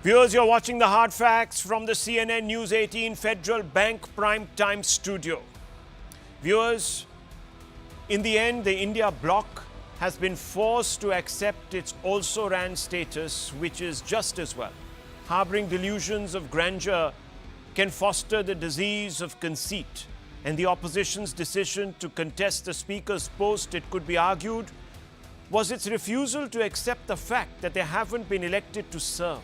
Viewers, you're watching the hard facts from the CNN News 18 Federal Bank Prime Time studio. Viewers, in the end, the India bloc has been forced to accept its also-ran status, which is just as well. Harboring delusions of grandeur can foster the disease of conceit, and the opposition's decision to contest the Speaker's post, it could be argued, was its refusal to accept the fact that they haven't been elected to serve.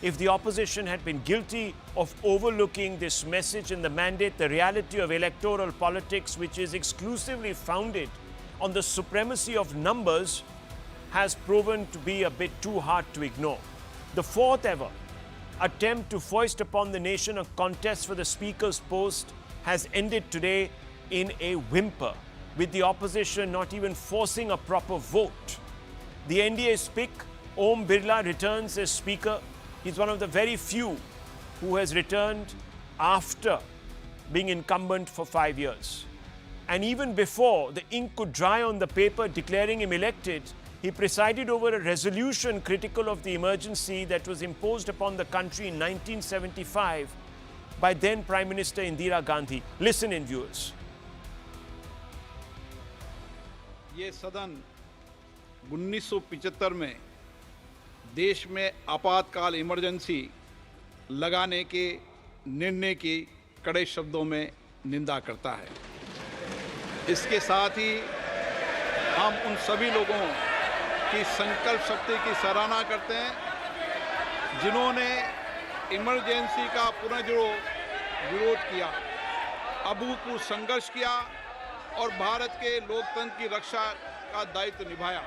If the opposition had been guilty of overlooking this message in the mandate, the reality of electoral politics, which is exclusively founded on the supremacy of numbers, has proven to be a bit too hard to ignore. The fourth ever attempt to foist upon the nation a contest for the Speaker's post has ended today in a whimper, with the opposition not even forcing a proper vote. The NDA's pick, Om Birla, returns as Speaker. He's one of the very few who has returned after being incumbent for 5 years. And even before the ink could dry on the paper declaring him elected, he presided over a resolution critical of the emergency that was imposed upon the country in 1975 by then Prime Minister Indira Gandhi. Listen in, viewers. ये सदन 1975 में देश में आपातकाल emergency लगाने के निर्णय की कड़े शब्दों में निंदा करता है। इसके साथ ही हम उन सभी लोगों की संकल्प शक्ति की सराहना करते हैं जिन्होंने इमरजेंसी का पुनर्जुड़ो विरोध किया, अभूतपूर्व संघर्ष किया और भारत के लोकतंत्र की रक्षा का दायित्व निभाया।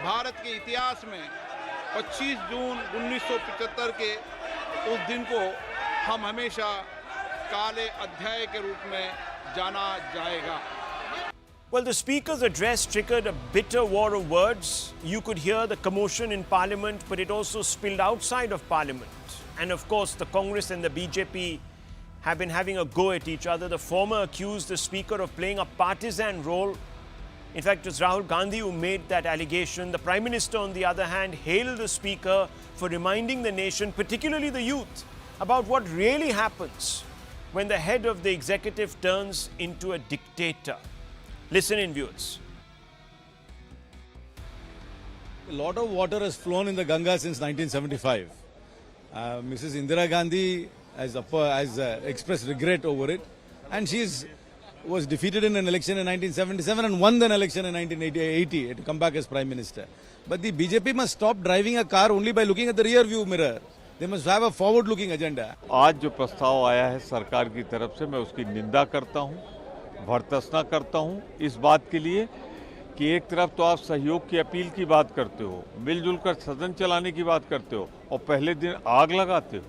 भारत के इतिहास में 25 जून 1975 के उस दिन को हम हमेशा काले अध्याय के रूप में जाना जाएगा। Well, the Speaker's address triggered a bitter war of words. You could hear the commotion in Parliament, but it also spilled outside of Parliament. And of course, the Congress and the BJP have been having a go at each other. The former accused the Speaker of playing a partisan role. In fact, it was Rahul Gandhi who made that allegation. The Prime Minister, on the other hand, hailed the Speaker for reminding the nation, particularly the youth, about what really happens when the head of the executive turns into a dictator. Listen in, viewers. A lot of water has flown in the Ganga since 1975. Mrs. Indira Gandhi has expressed regret over it, and was defeated in an election in 1977 and won an election in 1980 to come back as Prime Minister. But the BJP must stop driving a car only by looking at the rear view mirror. They must have a forward-looking agenda. आज जो प्रस्ताव आया है सरकार की तरफ से, मैं उसकी निंदा करता हूं, भर्त्सना करता हूं इस बात के लिए कि एक तरफ तो आप सहयोग की अपील की बात करते हो, मिलजुल कर सदन चलाने की बात करते हो और पहले दिन आग लगाते हो।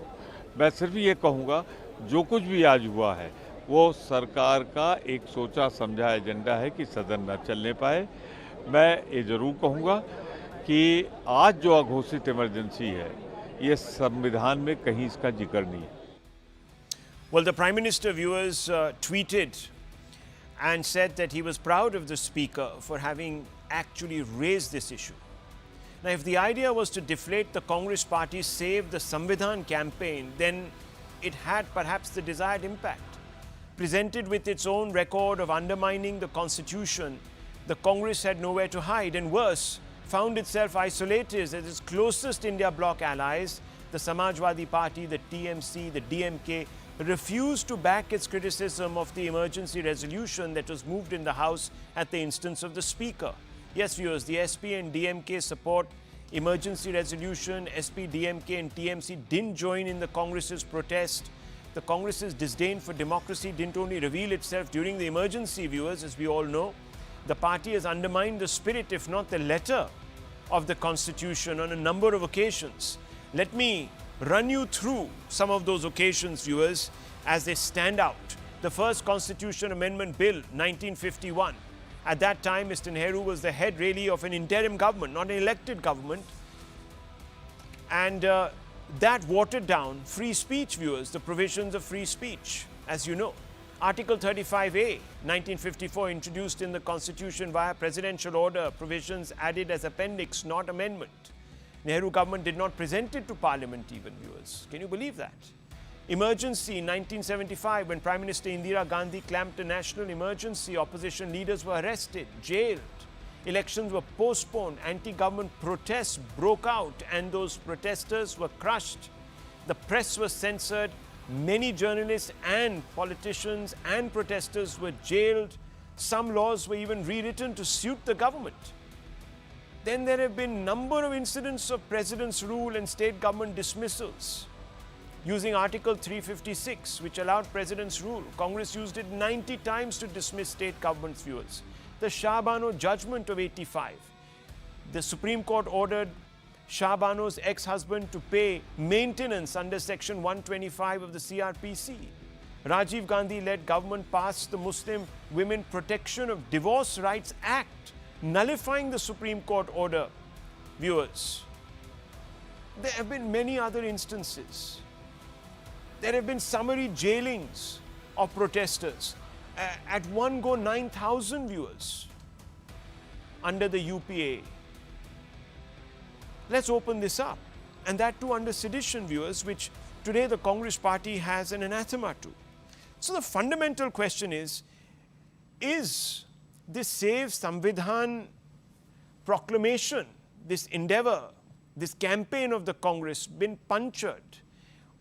मैं सिर्फ ये कहूँगा, जो कुछ भी आज हुआ है वो सरकार का एक सोचा समझा एजेंडा है कि सदन न चलने पाए। मैं ये जरूर कहूँगा कि आज जो अघोषित इमरजेंसी है, ये संविधान में कहीं इसका जिक्र नहीं है। Well, the Prime Minister, viewers, tweeted and said that he was proud of the Speaker for having actually raised this issue. Now, if the idea was to deflate the Congress party's Save the Samvidhan campaign, then it had perhaps the desired impact. Presented with its own record of undermining the Constitution, the Congress had nowhere to hide, and worse, found itself isolated as its closest India bloc allies, the Samajwadi Party, the TMC, the DMK, refused to back its criticism of the emergency resolution that was moved in the House at the instance of the Speaker. Yes, viewers, the SP and DMK support emergency resolution. SP, DMK and TMC didn't join in the Congress's protest. The Congress's disdain for democracy didn't only reveal itself during the emergency, viewers, as we all know. The party has undermined the spirit, if not the letter, of the Constitution on a number of occasions. Let me run you through some of those occasions, viewers, as they stand out. The first Constitution Amendment Bill, 1951. At that time, Mr. Nehru was the head really of an interim government, not an elected government. And that watered down free speech, viewers, the provisions of free speech, as you know. Article 35A, 1954, introduced in the Constitution via presidential order, provisions added as appendix, not amendment. Nehru government did not present it to Parliament even, viewers. Can you believe that? Emergency in 1975, when Prime Minister Indira Gandhi clamped a national emergency, opposition leaders were arrested, jailed. Elections were postponed, anti-government protests broke out, and those protesters were crushed. The press was censored. Many journalists and politicians and protesters were jailed. Some laws were even rewritten to suit the government. Then there have been a number of incidents of president's rule and state government dismissals using Article 356, which allowed president's rule. Congress used it 90 times to dismiss state government's viewers. The Shah Bano judgment of 85. The Supreme Court ordered Shah Bano's ex-husband to pay maintenance under Section 125 of the CRPC. Rajiv Gandhi-led government passed the Muslim Women Protection of Divorce Rights Act, nullifying the Supreme Court order. Viewers, there have been many other instances. There have been summary jailings of protesters. At one go, 9,000 viewers under the UPA. Let's open this up. And that too under sedition, viewers, which today the Congress party has an anathema to. So the fundamental question is this Save Samvidhan proclamation, this endeavor, this campaign of the Congress been punctured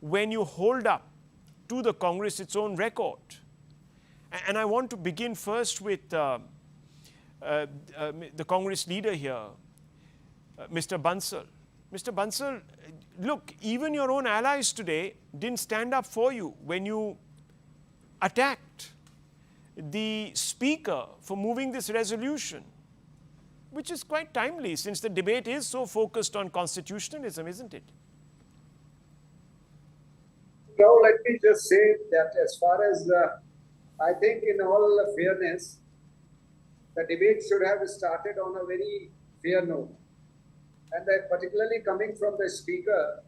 when you hold up to the Congress its own record? And I want to begin first with the Congress leader here, Mr. Bansal. Mr. Bansal, look, even your own allies today didn't stand up for you when you attacked the Speaker for moving this resolution, which is quite timely since the debate is so focused on constitutionalism, isn't it? Now, let me just say that as far as I think in all fairness, the debate should have started on a very fair note. And that particularly coming from the Speaker,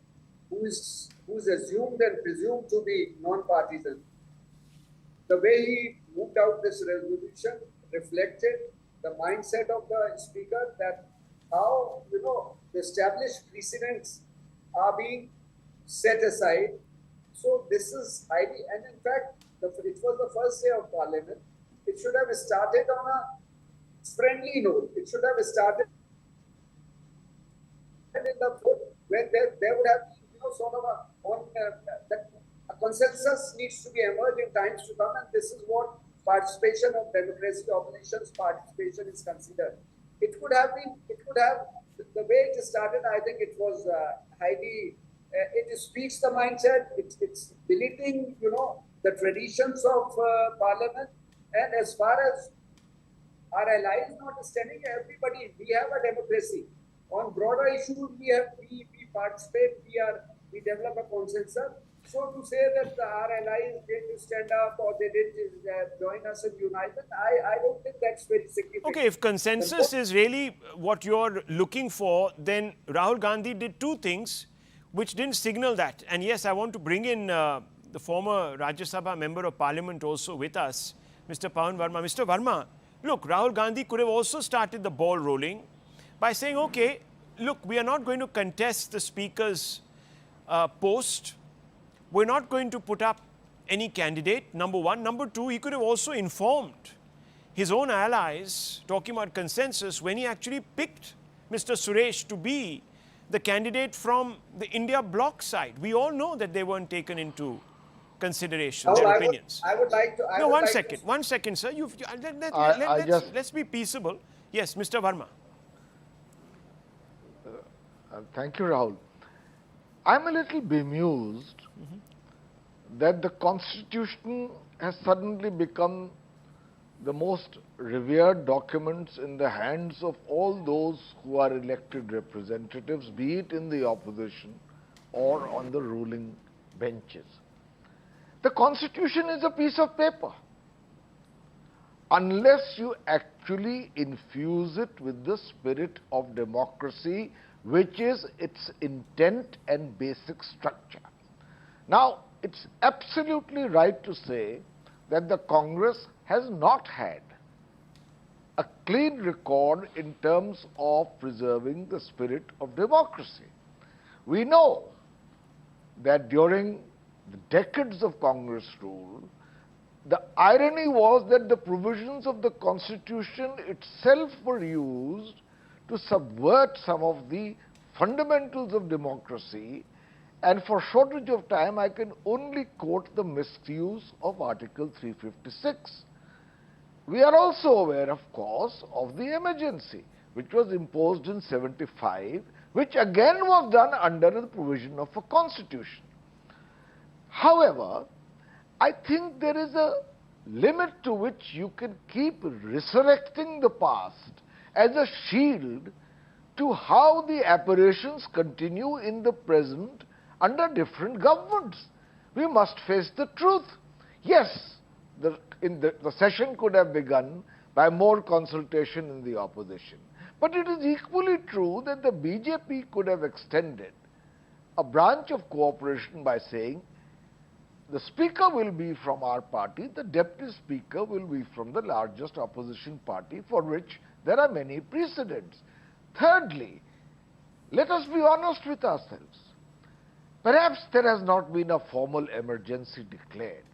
who's assumed and presumed to be non-partisan. The way he moved out this resolution reflected the mindset of the Speaker, that how, the established precedents are being set aside. So this is highly, and in fact, it was the first day of Parliament. It should have started on a friendly note. It should have started in the vote where there would have been, sort of a consensus needs to be emerged in times to come, and this is what participation of democracy, opposition's participation is considered. It could have, the way it started, I think it was highly, it speaks the mindset, it's belittling, the traditions of Parliament, and as far as our allies notwithstanding, everybody, we have a democracy. On broader issues, we participate, we develop a consensus. So to say that our allies didn't stand up or they didn't join us in united, I don't think that's very significant. Okay, if consensus is really what you're looking for, then Rahul Gandhi did two things which didn't signal that. And yes, I want to bring in the former Rajya Sabha member of Parliament also with us, Mr. Pawan Verma. Mr. Verma, look, Rahul Gandhi could have also started the ball rolling by saying, okay, look, we are not going to contest the Speaker's post. We're not going to put up any candidate, number one. Number two, he could have also informed his own allies, talking about consensus, when he actually picked Mr. Suresh to be the candidate from the India bloc side. We all know that they weren't taken into consideration, their opinions. I would like to... No, one second, sir. Let's be peaceable. Yes, Mr. Verma. Thank you, Rahul. I'm a little bemused that the Constitution has suddenly become the most revered documents in the hands of all those who are elected representatives, be it in the opposition or on the ruling benches. The Constitution is a piece of paper. Unless you actually infuse it with the spirit of democracy, which is its intent and basic structure. Now, it's absolutely right to say that the Congress has not had a clean record in terms of preserving the spirit of democracy. We know that during the decades of Congress rule, the irony was that the provisions of the Constitution itself were used to subvert some of the fundamentals of democracy, and for shortage of time I can only quote the misuse of Article 356. We are also aware, of course, of the emergency which was imposed in 75, which again was done under the provision of a constitution. However, I think there is a limit to which you can keep resurrecting the past as a shield to how the aberrations continue in the present under different governments. We must face the truth. Yes, the session could have begun by more consultation in the opposition. But it is equally true that the BJP could have extended a branch of cooperation by saying, the speaker will be from our party, the deputy speaker will be from the largest opposition party, for which there are many precedents. Thirdly, let us be honest with ourselves. Perhaps there has not been a formal emergency declared,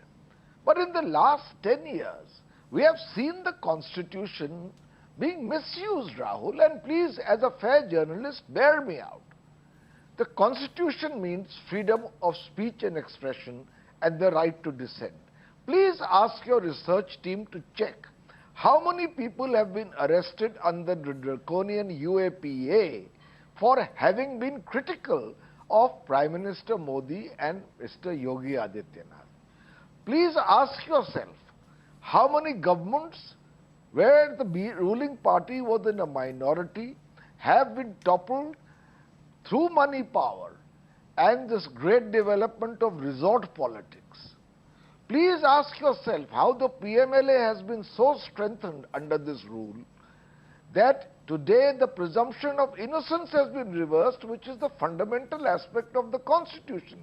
but in the last 10 years, we have seen the Constitution being misused, Rahul, and please, as a fair journalist, bear me out. The Constitution means freedom of speech and expression and the right to dissent. Please ask your research team to check how many people have been arrested under the draconian UAPA for having been critical of Prime Minister Modi and Mr. Yogi Adityanath. Please ask yourself how many governments where the ruling party was in a minority have been toppled through money power and this great development of resort politics. Please ask yourself how the PMLA has been so strengthened under this rule that today the presumption of innocence has been reversed, which is the fundamental aspect of the Constitution.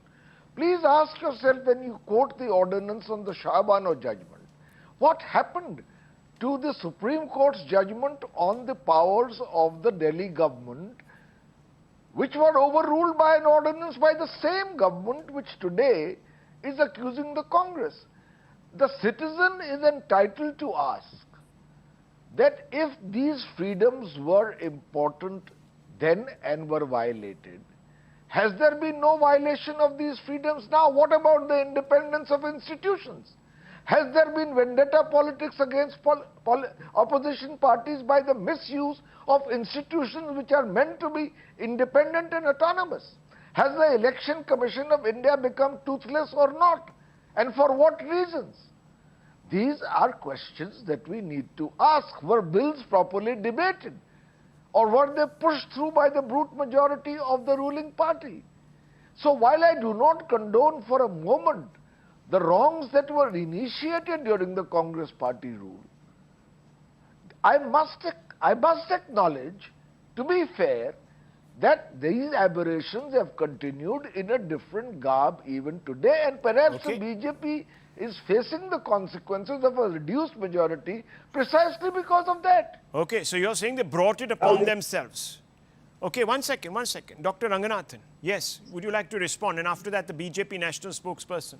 Please ask yourself, when you quote the ordinance on the Shah Bano judgment, what happened to the Supreme Court's judgment on the powers of the Delhi government, which were overruled by an ordinance by the same government which today is accusing the Congress? The citizen is entitled to ask that if these freedoms were important then and were violated, has there been no violation of these freedoms now? What about the independence of institutions? Has there been vendetta politics against opposition parties by the misuse of institutions which are meant to be independent and autonomous? Has the Election Commission of India become toothless or not? And for what reasons? These are questions that we need to ask. Were bills properly debated? Or were they pushed through by the brute majority of the ruling party? So while I do not condone for a moment the wrongs that were initiated during the Congress party rule, I must acknowledge, to be fair, that these aberrations have continued in a different garb even today, and perhaps the BJP is facing the consequences of a reduced majority precisely because of that. Okay, so you're saying they brought it upon themselves. Okay, one second. Dr. Ranganathan, yes, would you like to respond? And after that, the BJP national spokesperson.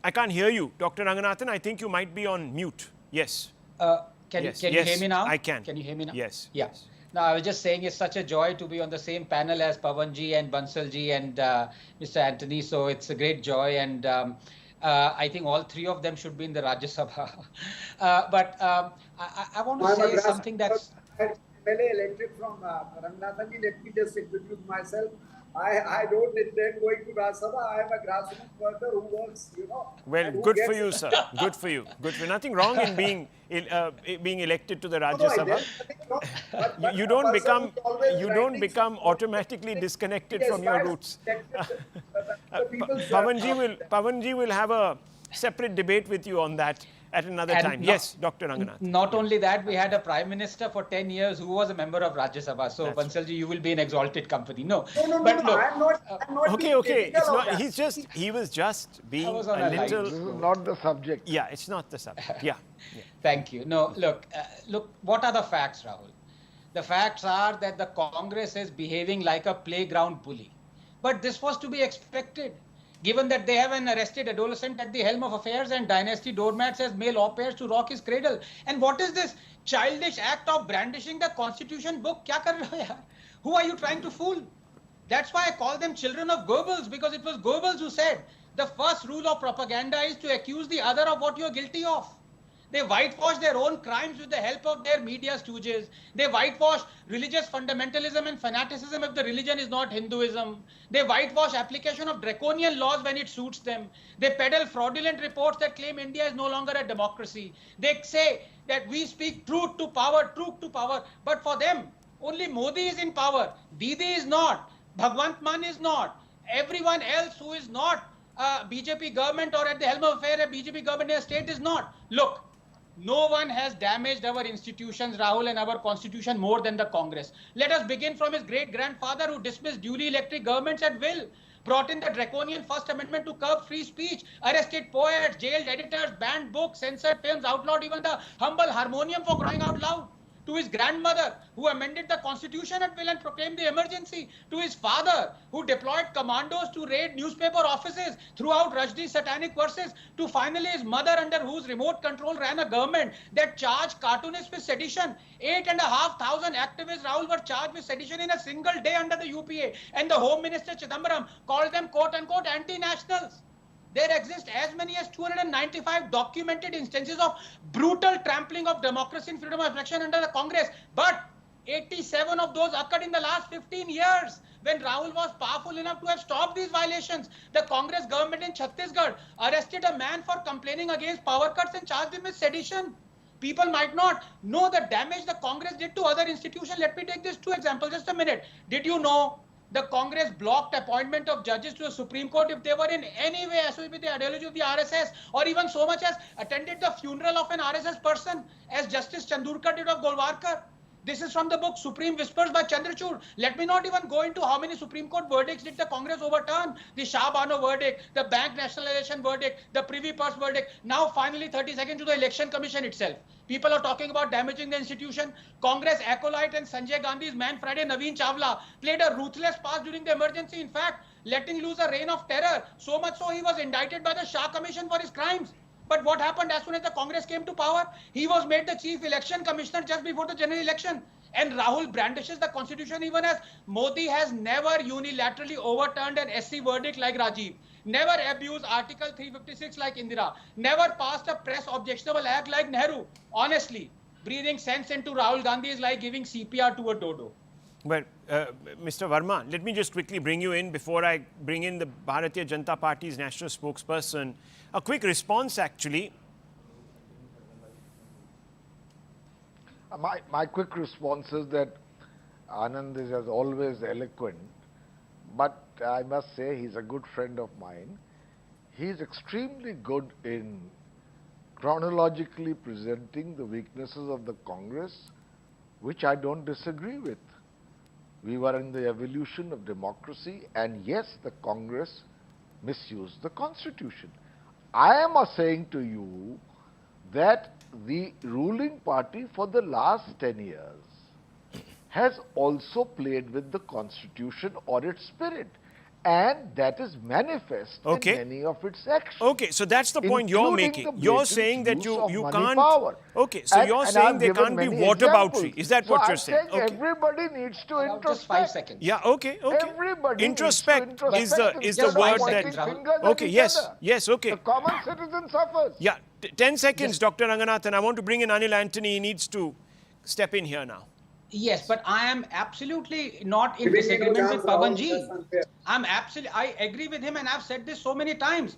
I can't hear you, Dr. Ranganathan. I think you might be on mute. Yes. Can you hear me now? I can. Can you hear me now? Yes. Yeah. Yes. No, I was just saying it's such a joy to be on the same panel as Pawanji and Bansalji and Mr. Anthony. So it's a great joy, and I think all three of them should be in the Rajya Sabha. But I want to say something that's... elected from Ranganathan. Let me just introduce myself. I don't intend going to Rajya Sabha. I am a grassroots worker who works, Well, good for you, sir. Good for you. Good for you. Nothing wrong in being elected to the Rajya Sabha. You don't become automatically disconnected from your roots. Pawanji will separate debate with you on that at another time. Yes, Dr. Ranganath. Not only that, we had a prime minister for 10 years who was a member of Rajya Sabha. So, Bansalji, you will be in exalted company. No, No, but look, I'm not Okay, being okay. critical It's of not. that. He was just being was on a a light. little. This is not the subject. Yeah, it's not the subject. Yeah. Thank you. No, look, what are the facts, Rahul? The facts are that the Congress is behaving like a playground bully. But this was to be expected, given that they have an arrested adolescent at the helm of affairs and dynasty doormats as male au pairs to rock his cradle. And what is this childish act of brandishing the constitution book? Kya kar rahe ho yaar? Who are you trying to fool? That's why I call them children of Goebbels, because it was Goebbels who said the first rule of propaganda is to accuse the other of what you are guilty of. They whitewash their own crimes with the help of their media stooges. They whitewash religious fundamentalism and fanaticism if the religion is not Hinduism. They whitewash application of draconian laws when it suits them. They peddle fraudulent reports that claim India is no longer a democracy. They say that we speak truth to power. But for them, only Modi is in power. Didi is not. Bhagwant Mann is not. Everyone else who is not BJP government or at the helm of affair a BJP government in a state is not. Look, no one has damaged our institutions, Rahul, and our constitution more than the Congress. Let us begin from his great-grandfather who dismissed duly elected governments at will, brought in the draconian First Amendment to curb free speech, arrested poets, jailed editors, banned books, censored films, outlawed even the humble harmonium for crying out loud. To his grandmother, who amended the constitution at will and proclaimed the emergency. To his father, who deployed commandos to raid newspaper offices throughout Rushdie's satanic verses. To finally his mother, under whose remote control ran a government that charged cartoonists with sedition. 8,500 activists, Rahul, were charged with sedition in a single day under the UPA. And the Home Minister Chidambaram called them quote-unquote anti-nationals. There exist as many as 295 documented instances of brutal trampling of democracy and freedom of expression under the Congress. But 87 of those occurred in the last 15 years when Rahul was powerful enough to have stopped these violations. The Congress government in Chhattisgarh arrested a man for complaining against power cuts and charged him with sedition. People might not know the damage the Congress did to other institutions. Let me take these two examples. Just a minute. Did you know the Congress blocked appointment of judges to the Supreme Court if they were in any way associated with the ideology of the RSS, or even so much as attended the funeral of an RSS person, as Justice Chandurkar did of Golwarkar? This is from the book Supreme Whispers by Chandrachud. Let me not even go into how many Supreme Court verdicts did the Congress overturn. The Shah Bano verdict, the bank nationalization verdict, the Privy Purse verdict. Now finally 30 seconds to the Election Commission itself. People are talking about damaging the institution. Congress acolyte and Sanjay Gandhi's man Friday, Naveen Chawla, played a ruthless part during the emergency. In fact, letting loose a reign of terror. So much so he was indicted by the Shah Commission for his crimes. But what happened as soon as the Congress came to power? He was made the chief election commissioner just before the general election. And Rahul brandishes the constitution even as Modi has never unilaterally overturned an SC verdict like Rajiv, never abused Article 356 like Indira, never passed a press objectionable act like Nehru. Honestly, breathing sense into Rahul Gandhi is like giving CPR to a dodo. Well, Mr. Verma, let me just quickly bring you in before I bring in the Bharatiya Janata Party's national spokesperson. A quick response, actually. My quick response is that Anand is as always eloquent, but I must say he's a good friend of mine. He's extremely good in chronologically presenting the weaknesses of the Congress, which I don't disagree with. We were in the evolution of democracy, and yes, the Congress misused the Constitution. I am saying to you that the ruling party for the last 10 years has also played with the Constitution or its spirit, and that is manifest in many of its actions. Okay, so that's the point you're making. You're saying that you can't. Power. Okay, so you're saying there can't be whataboutery. Is that what you're saying? Okay. Everybody needs to introspect. Just 5 seconds. Yeah, okay. Everybody introspect needs to introspect is the word that. Okay, yes, okay. The common citizen suffers. Yeah, 10 seconds, Dr. Ranganathan. I want to bring in Anil Anthony. He needs to step in here now. Yes, but I am absolutely not in disagreement with Pawanji. I agree with him, and I've said this so many times.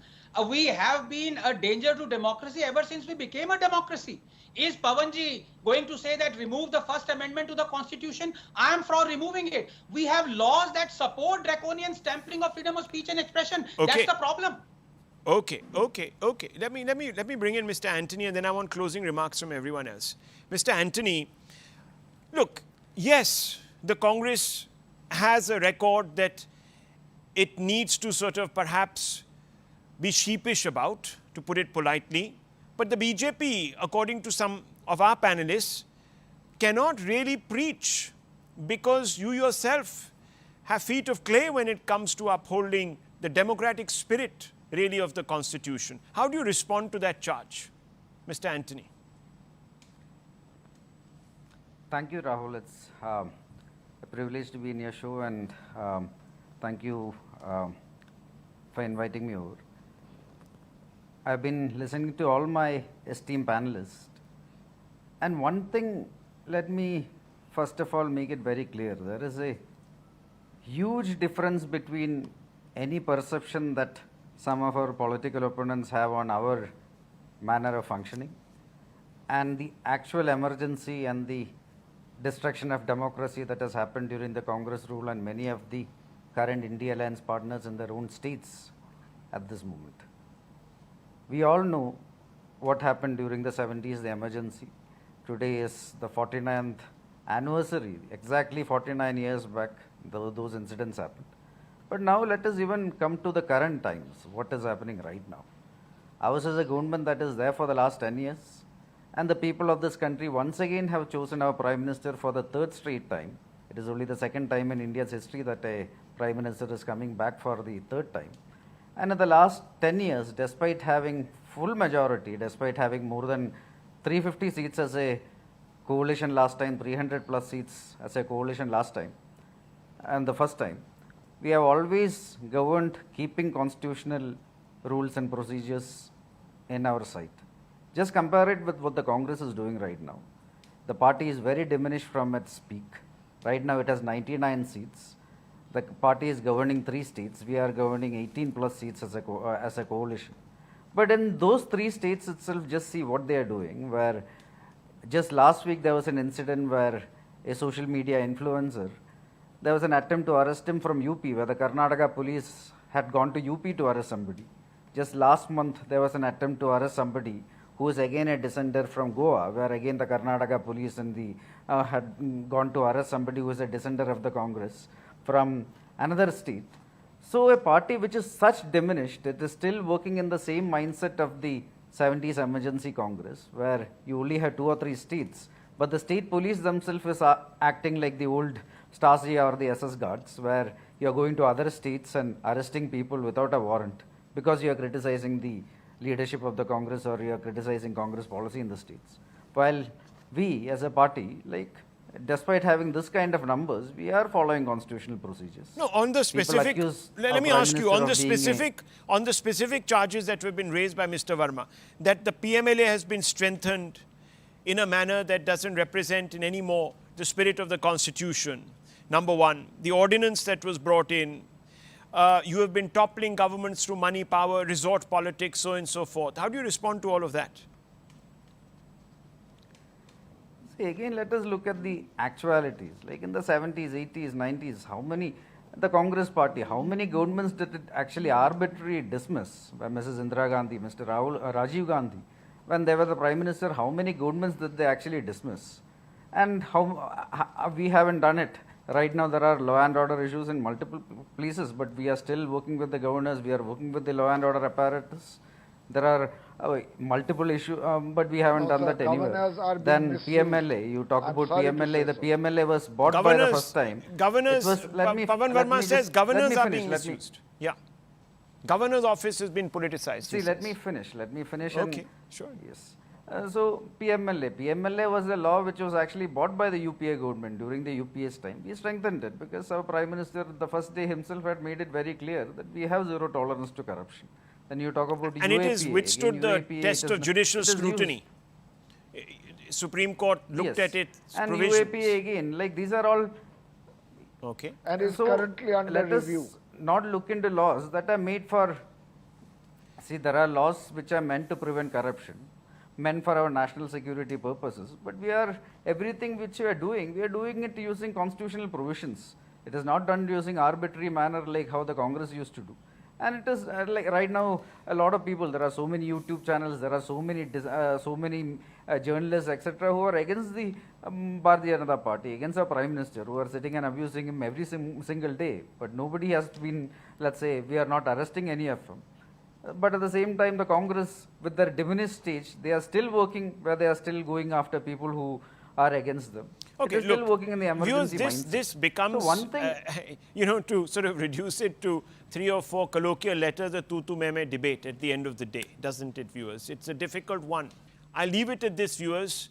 We have been a danger to democracy ever since we became a democracy. Is Pawanji going to say that remove the First Amendment to the Constitution? I am for removing it. We have laws that support draconian stamping of freedom of speech and expression. Okay. That's the problem. Okay. Let me bring in Mr. Anthony, and then I want closing remarks from everyone else. Mr. Anthony, look, yes, the Congress has a record that it needs to sort of perhaps be sheepish about, to put it politely. But the BJP, according to some of our panelists, cannot really preach, because you yourself have feet of clay when it comes to upholding the democratic spirit, really, of the Constitution. How do you respond to that charge, Mr. Anthony? Thank you, Rahul. It's a privilege to be in your show, and thank you for inviting me over. I've been listening to all my esteemed panelists, and one thing, let me first of all make it very clear. There is a huge difference between any perception that some of our political opponents have on our manner of functioning and the actual emergency and the destruction of democracy that has happened during the Congress rule and many of the current India Alliance partners in their own states at this moment. We all know what happened during the 70s, the emergency. Today is the 49th anniversary, exactly 49 years back, those incidents happened. But now let us even come to the current times, what is happening right now. Ours is a government that is there for the last 10 years, and the people of this country once again have chosen our Prime Minister for the third straight time. It is only the second time in India's history that a Prime Minister is coming back for the third time. And in the last 10 years, despite having full majority, despite having more than 350 seats as a coalition last time, 300 plus seats as a coalition last time, and the first time, we have always governed keeping constitutional rules and procedures in our sight. Just compare it with what the Congress is doing right now. The party is very diminished from its peak. Right now it has 99 seats. The party is governing 3 states. We are governing 18 plus seats as a coalition. But in those 3 states itself, just see what they are doing, where just last week there was an incident where a social media influencer, there was an attempt to arrest him from UP, where the Karnataka police had gone to UP to arrest somebody. Just last month there was an attempt to arrest somebody who is again a dissenter from Goa, where again the Karnataka police and had gone to arrest somebody who is a dissenter of the Congress from another state. So a party which is such diminished, it is still working in the same mindset of the 70s emergency Congress, where you only have 2 or 3 states, but the state police themselves is acting like the old Stasi or the SS guards, where you are going to other states and arresting people without a warrant because you are criticizing the leadership of the Congress or you are criticizing Congress policy in the states. While we as a party, despite having this kind of numbers, we are following constitutional procedures. No, on the specific, let me ask you, on the specific charges that have been raised by Mr. Verma, that the PMLA has been strengthened in a manner that doesn't represent in any more the spirit of the Constitution. Number one, the ordinance that was brought in, you have been toppling governments through money, power, resort politics, so on and so forth. How do you respond to all of that? See, again, let us look at the actualities. Like in the 70s, 80s, 90s, how many, the Congress party, how many governments did it actually arbitrarily dismiss? By Mrs. Indira Gandhi, Mr. Rajiv Gandhi, when they were the Prime Minister, how many governments did they actually dismiss? And how we haven't done it. Right now there are law and order issues in multiple places, but we are still working with the governors, we are working with the law and order apparatus. There are multiple issues, but we haven't done that anywhere. Then PMLA, you talk about PMLA, the PMLA was bought by the first time. Governors, Pawan Verma says governors are being misused. Yeah. Governor's office has been politicized. See, let me finish. Okay, sure. Yes. So PMLA was a law which was actually bought by the UPA government during the UPA's time. We strengthened it because our Prime Minister, the first day himself, had made it very clear that we have zero tolerance to corruption. Then you talk about and UAPA. It has withstood the test of judicial scrutiny. Supreme Court looked at it. And UAPA again, these are all. Okay. And is currently under review. Let us not look into laws that are made for. See, there are laws which are meant to prevent corruption, meant for our national security purposes, but everything which we are doing it using constitutional provisions. It is not done using arbitrary manner like how the Congress used to do. And it is like right now, a lot of people, there are so many YouTube channels, there are so many journalists, etc., who are against the Bharatiya Janata Party, against our Prime Minister, who are sitting and abusing him every single day. But nobody has been, let's say, we are not arresting any of them. But at the same time, the Congress, with their diminished stage, they are still working where they are still going after people who are against them. Okay, it is still working in the emergency mindset. This becomes, so one thing, to sort of reduce it to 3 or 4 colloquial letters, a tu meme debate at the end of the day, doesn't it, viewers? It's a difficult one. I'll leave it at this, viewers.